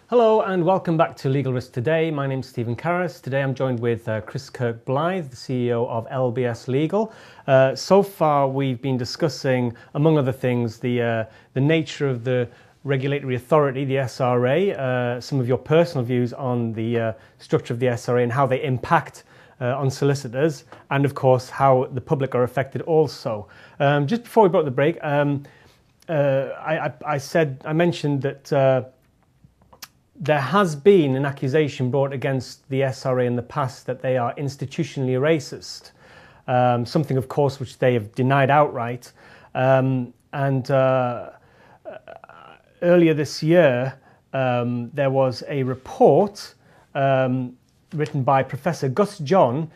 Hello and welcome back to Legal Risk Today. My name's Stephen Carras. Today I'm joined with Chris Kirkblythe, the CEO of LSB Legal. So far we've been discussing, among other things, the nature of the regulatory authority, the SRA, some of your personal views on the structure of the SRA and how they impact on solicitors, and of course how the public are affected also. Just before we brought the break, I mentioned that there has been an accusation brought against the SRA in the past that they are institutionally racist, something of course which they have denied outright. Earlier this year there was a report written by Professor Gus John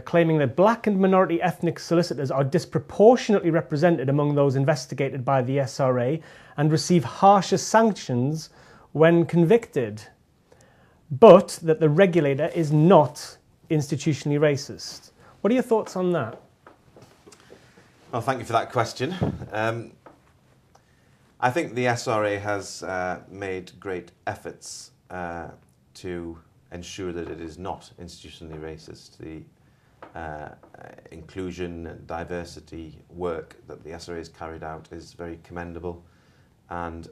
claiming that black and minority ethnic solicitors are disproportionately represented among those investigated by the SRA and receive harsher sanctions when convicted, but that the regulator is not institutionally racist. What are your thoughts on that? Well, thank you for that question. I think the SRA has made great efforts to ensure that it is not institutionally racist. The inclusion and diversity work that the SRA has carried out is very commendable, and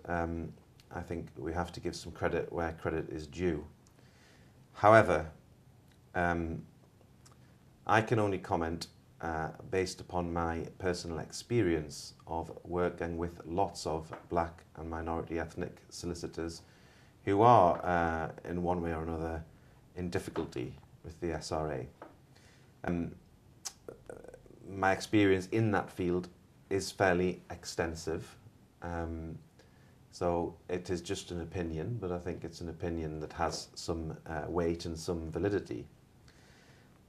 I think we have to give some credit where credit is due. However, I can only comment based upon my personal experience of working with lots of black and minority ethnic solicitors who are, in one way or another, in difficulty with the SRA. My experience in that field is fairly extensive. So it is just an opinion, but I think it's an opinion that has some weight and some validity.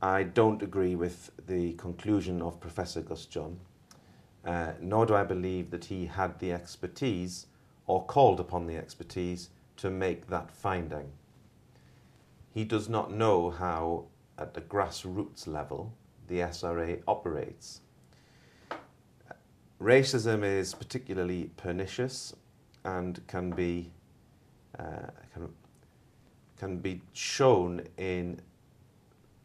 I don't agree with the conclusion of Professor Gus John, nor do I believe that he had the expertise or called upon the expertise to make that finding. He does not know how, at the grassroots level, the SRA operates. Racism is particularly pernicious and can be shown in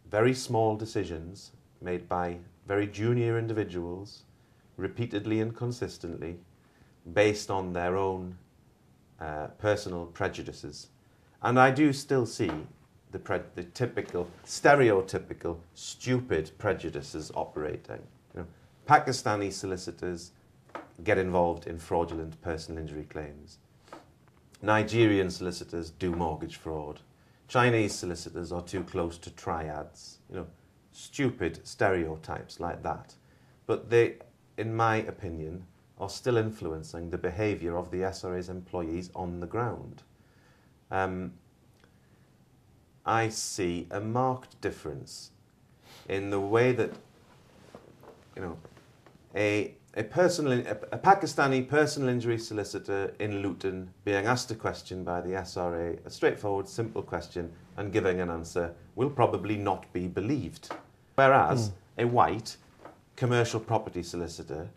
very small decisions made by very junior individuals repeatedly and consistently based on their own personal prejudices. And I do still see the typical, stereotypical, stupid prejudices operating. You know, Pakistani solicitors get involved in fraudulent personal injury claims. Nigerian solicitors do mortgage fraud. Chinese solicitors are too close to triads. You know, stupid stereotypes like that. But they, in my opinion, are still influencing the behaviour of the SRA's employees on the ground. I see a marked difference in the way that, you know, a Pakistani personal injury solicitor in Luton being asked a question by the SRA, a straightforward, simple question, and giving an answer will probably not be believed. Whereas a white commercial property solicitor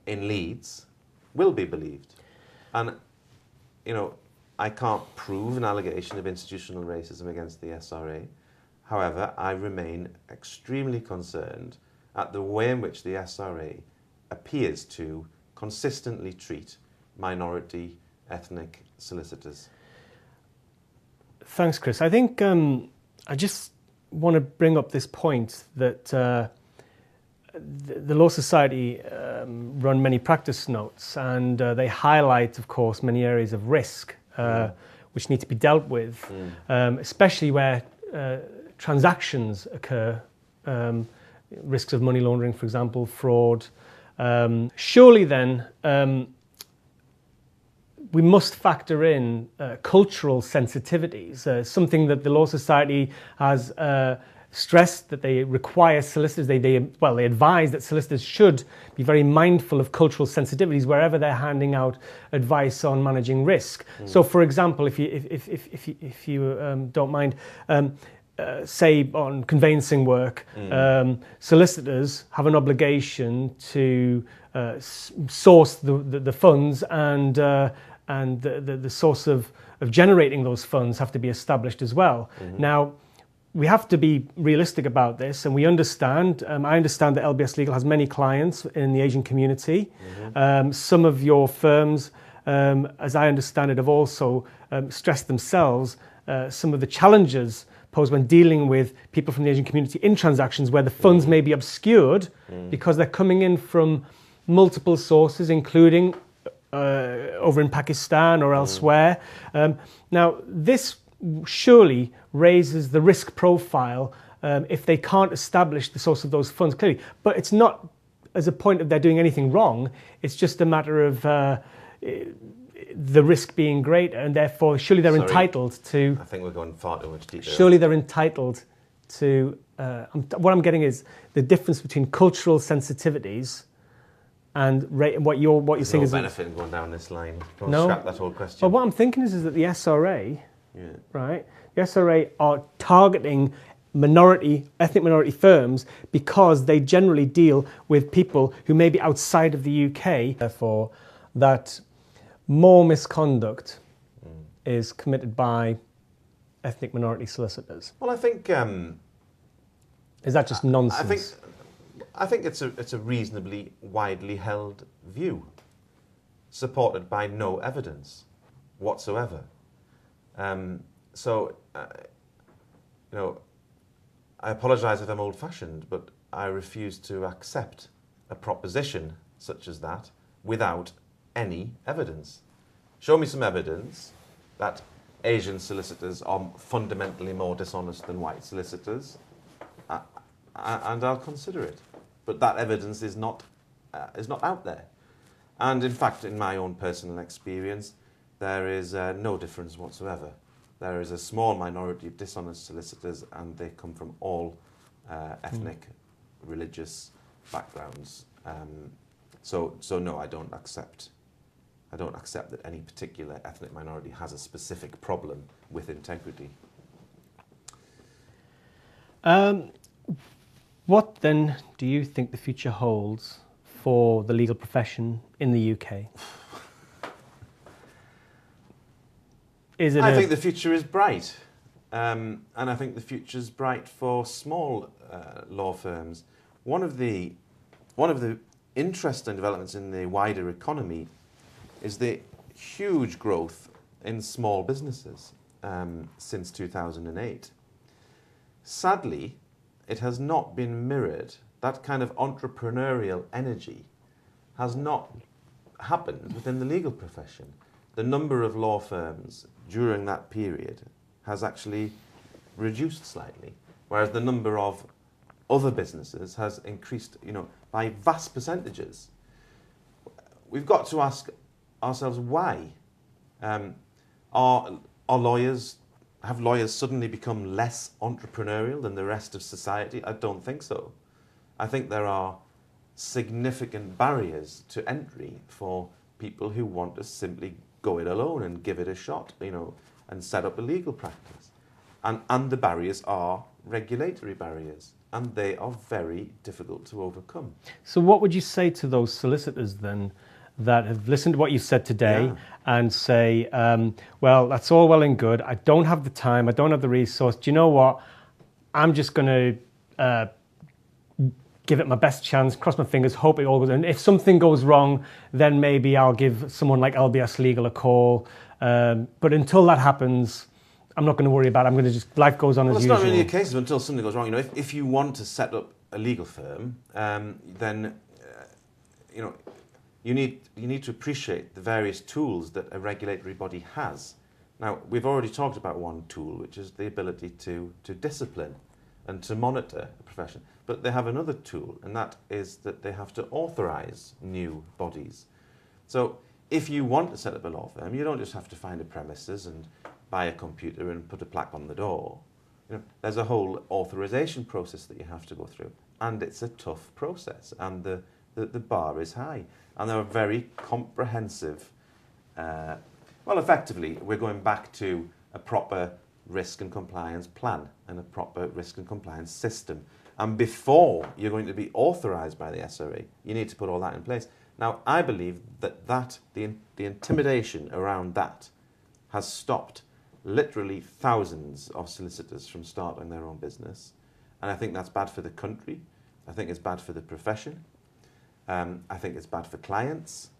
in Leeds will be believed. And, you know, I can't prove an allegation of institutional racism against the SRA. However, I remain extremely concerned at the way in which the SRA appears to consistently treat minority ethnic solicitors. Thanks, Chris. I think I just want to bring up this point that the Law Society run many practice notes, and they highlight, of course, many areas of risk which need to be dealt with, especially where transactions occur, risks of money laundering, for example, fraud. Surely then we must factor in cultural sensitivities, something that the Law Society has stressed that they require solicitors, they advise that solicitors should be very mindful of cultural sensitivities wherever they're handing out advice on managing risk. So, for example, if you don't mind, say on conveyancing work, solicitors have an obligation to source the funds and and the source of generating those funds have to be established as well. Now, we have to be realistic about this, and we understand. I understand that LBS Legal has many clients in the Asian community. Some of your firms, as I understand it, have also stressed themselves some of the challenges posed when dealing with people from the Asian community in transactions where the funds may be obscured because they're coming in from multiple sources, including over in Pakistan or elsewhere. Now, this surely raises the risk profile if they can't establish the source of those funds clearly. But it's not as a point of they're doing anything wrong. It's just a matter of the risk being greater, and therefore surely they're entitled to... I think we're going far too much detail. Surely they're entitled to... what I'm getting is the difference between cultural sensitivities and what you're saying is... no benefit in going down this line. Don't No. scrap that whole question. But what I'm thinking is that the SRA, right? The SRA are targeting ethnic minority firms because they generally deal with people who may be outside of the UK. Therefore, that more misconduct is committed by ethnic minority solicitors. Well, I think... Is that just nonsense? I think it's a reasonably widely held view, supported by no evidence whatsoever. I apologise if I'm old-fashioned, but I refuse to accept a proposition such as that without any evidence. Show me some evidence that Asian solicitors are fundamentally more dishonest than white solicitors, and I'll consider it. But that evidence is not out there. And in fact, in my own personal experience, there is no difference whatsoever. There is a small minority of dishonest solicitors, and they come from all ethnic, religious backgrounds. So no, I don't accept that any particular ethnic minority has a specific problem with integrity. What then do you think the future holds for the legal profession in the UK? I think the future is bright, and I think the future is bright for small law firms. One of the interesting developments in the wider economy is the huge growth in small businesses since 2008. Sadly, it has not been mirrored. That kind of entrepreneurial energy has not happened within the legal profession. The number of law firms during that period has actually reduced slightly, whereas the number of other businesses has increased, by vast percentages. We've got to ask ourselves why. Have lawyers suddenly become less entrepreneurial than the rest of society? I don't think so. I think there are significant barriers to entry for people who want to simply go it alone and give it a shot, and set up a legal practice. And the barriers are regulatory barriers, and they are very difficult to overcome. So what would you say to those solicitors then that have listened to what you said today and say, well, that's all well and good. I don't have the time. I don't have the resource. Do you know what? I'm just going to give it my best chance, cross my fingers, hope it all goes. And if something goes wrong, then maybe I'll give someone like LBS Legal a call. But until that happens, I'm not going to worry about it. I'm going to just, life goes on as usual. Well, it's not really a case of until something goes wrong. If you want to set up a legal firm, then you need to appreciate the various tools that a regulatory body has. Now, we've already talked about one tool, which is the ability to discipline and to monitor the profession. But they have another tool, and that is that they have to authorise new bodies. So if you want to set up a law firm, you don't just have to find a premises and buy a computer and put a plaque on the door. There's a whole authorisation process that you have to go through, and it's a tough process, and the bar is high. And there are very comprehensive, effectively, we're going back to a proper risk and compliance plan and a proper risk and compliance system. And before you're going to be authorised by the SRA, you need to put all that in place. Now, I believe that the intimidation around that has stopped literally thousands of solicitors from starting their own business. And I think that's bad for the country. I think it's bad for the profession. I think it's bad for clients.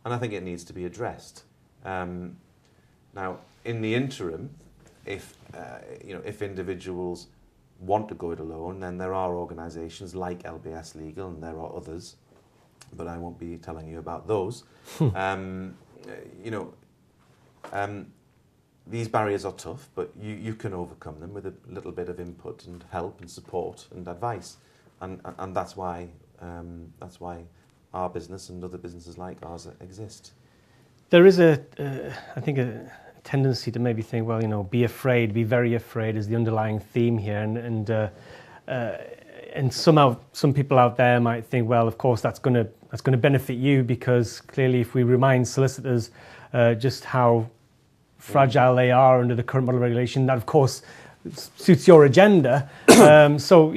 And I think it needs to be addressed. Now, in the interim, if individuals want to go it alone, then there are organisations like LBS Legal, and there are others, but I won't be telling you about those. These barriers are tough, but you can overcome them with a little bit of input and help and support and advice, and that's why our business and other businesses like ours exist. There is I think a tendency to maybe think, well, be afraid, be very afraid is the underlying theme here, and some people out there might think, well, of course that's going to benefit you, because clearly if we remind solicitors just how fragile they are under the current model regulation, that of course suits your agenda. So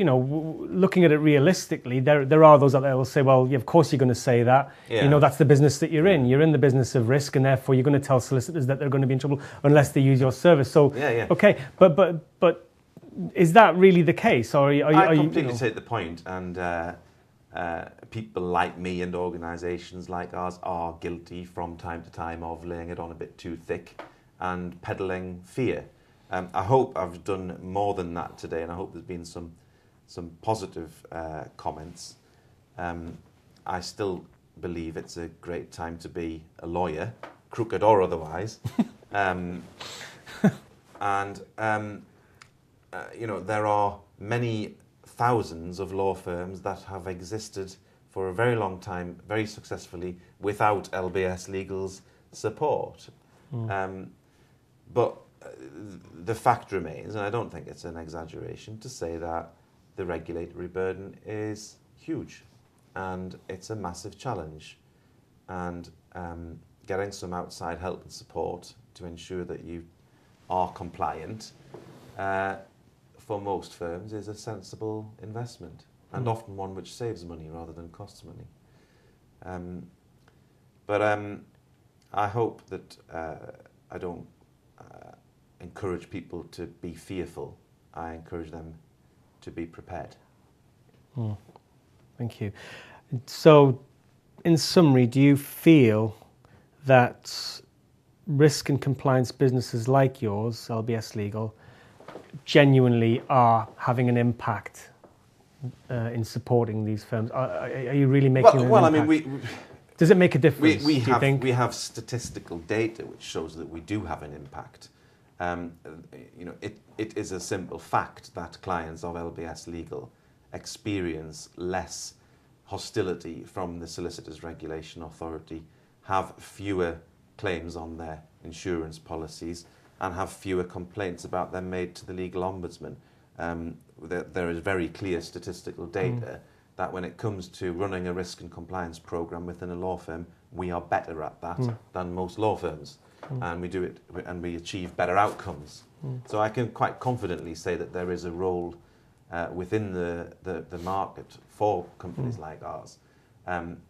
looking at it realistically, there are those out there who will say, well, yeah, of course you're going to say that. Yeah. That's the business that you're in. You're in the business of risk, and therefore you're going to tell solicitors that they're going to be in trouble unless they use your service. So okay, but is that really the case, or I completely take the point, and people like me and organisations like ours are guilty from time to time of laying it on a bit too thick and peddling fear. I hope I've done more than that today, and I hope there's been some positive comments. I still believe it's a great time to be a lawyer, crooked or otherwise. There are many thousands of law firms that have existed for a very long time, very successfully, without LBS Legal's support. But the fact remains, and I don't think it's an exaggeration to say that the regulatory burden is huge, and it's a massive challenge. And getting some outside help and support to ensure that you are compliant for most firms is a sensible investment, and often one which saves money rather than costs money. But I hope that I don't encourage people to be fearful. I encourage them to be prepared. Thank you. So, in summary, do you feel that risk and compliance businesses like yours, LBS Legal, genuinely are having an impact in supporting these firms? Are you really making an impact? I mean, does it make a difference? We have statistical data which shows that we do have an impact. It is a simple fact that clients of LBS Legal experience less hostility from the Solicitors Regulation Authority, have fewer claims on their insurance policies, and have fewer complaints about them made to the Legal Ombudsman. There is very clear statistical data that when it comes to running a risk and compliance programme within a law firm, we are better at that than most law firms. And we do it, and we achieve better outcomes. So I can quite confidently say that there is a role within the market for companies like ours, and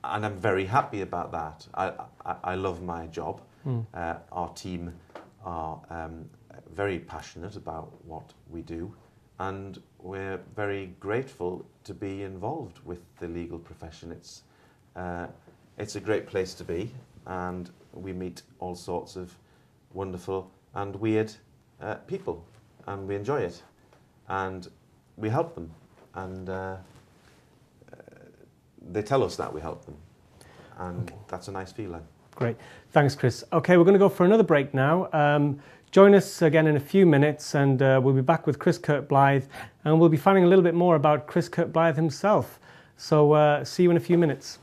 I'm very happy about that. I love my job. Our team are very passionate about what we do, and we're very grateful to be involved with the legal profession. It's a great place to be, and we meet all sorts of wonderful and weird people, and we enjoy it, and we help them, and they tell us that we help them, and that's a nice feeling. Great. Thanks, Chris. Okay, we're going to go for another break now. Join us again in a few minutes, and we'll be back with Chris Kirkblythe, and we'll be finding a little bit more about Chris Kirkblythe himself. So see you in a few minutes.